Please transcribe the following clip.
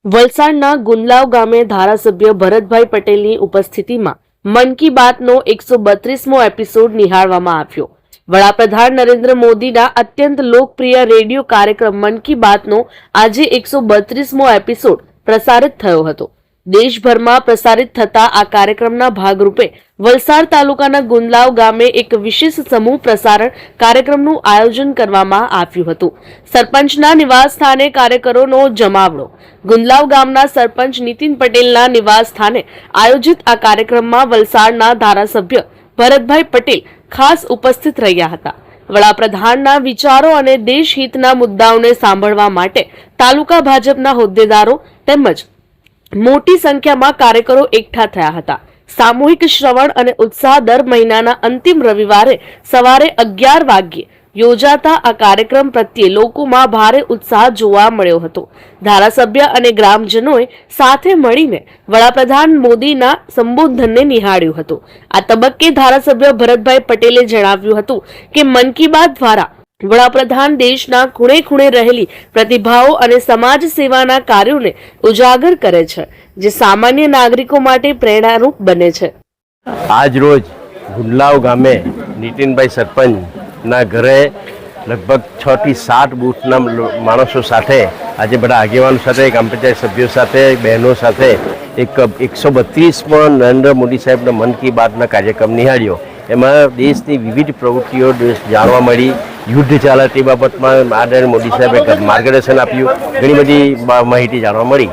વલસાડના ગુંદલાવ ગામે ધારાસભ્ય ભરતભાઈ પટેલની ઉપસ્થિતિમાં મન કી બાતનો 132મો એપિસોડ નિહાળવામાં આવ્યો। વડાપ્રધાન નરેન્દ્ર મોદીના અત્યંત લોકપ્રિય રેડિયો કાર્યક્રમ મન કી બાતનો આજે 132મો એપિસોડ પ્રસારિત થયો હતો। દેશભરમાં પ્રસારિત થતા આ કાર્યક્રમના ભાગરૂપે વલસાડ તાલુકાના ગુંદલાવ ગામે એક વિશેષ સમૂહ પ્રસારણ કાર્યક્રમનું આયોજન કરવામાં આવ્યું હતું। સરપંચના નિવાસ સ્થાને કાર્યકરોનો જમાવડો। ગુંદલાવ ગામના સરપંચ નીતિન પટેલના નિવાસ સ્થાને આયોજિત આ કાર્યક્રમમાં વલસાડના ધારાસભ્ય ભરતભાઈ પટેલ ખાસ ઉપસ્થિત રહ્યા હતા। વડાપ્રધાનના વિચારો અને દેશહિતના મુદ્દાઓને સાંભળવા માટે તાલુકા ભાજપના હોદ્દેદારો તેમજ મોટી સંખ્યામાં કાર્યકરો એકઠા થયા હતા। સામૂહિક શ્રવણ અને ઉત્સાહ દર મહિનાના અંતિમ રવિવારે સવારે 11 વાગ્યે યોજાતા આ કાર્યક્રમ પ્રત્યે લોકોમાં ભારે ઉત્સાહ જોવા મળ્યો હતો। ધારાસભ્ય અને ગ્રામજનોએ સાથે મળીને વડાપ્રધાન મોદીના સંબોધનને નિહાળ્યું હતું। આ તબક્કે ધારાસભ્ય ભરતભાઈ પટેલે જણાવ્યું હતું કે મન કી બાત દ્વારા વડાપ્રધાન દેશના ખૂણે ખૂણે રહેલી પ્રતિભાઓ અને સમાજ સેવાના કાર્યોને ઉજાગર કરે છે, જે સામાન્ય નાગરિકો માટે પ્રેરણારૂપ બને છે। આજ રોજ ગુંદલાવ ગામે નીતિનભાઈ સરપંચના ઘરે લગભગ 6 થી 7 બૂથના માણસો સાથે આજે બધા આગેવાનો સાથે ગ્રામ પંચાયત સભ્યો સાથે બહેનો સાથે એક 132મો નરેન્દ્ર મોદી સાહેબના મન કી બાતના કાર્યક્રમ નિહાળ્યો। એમાં દેશની વિવિધ પ્રવૃત્તિઓ જાણવા મળી। યુદ્ધ ચાલે તે બાબતમાં આદરણીય મોદી સાહેબે માર્ગદર્શન આપ્યું। ઘણી બધી માહિતી જાણવા મળી।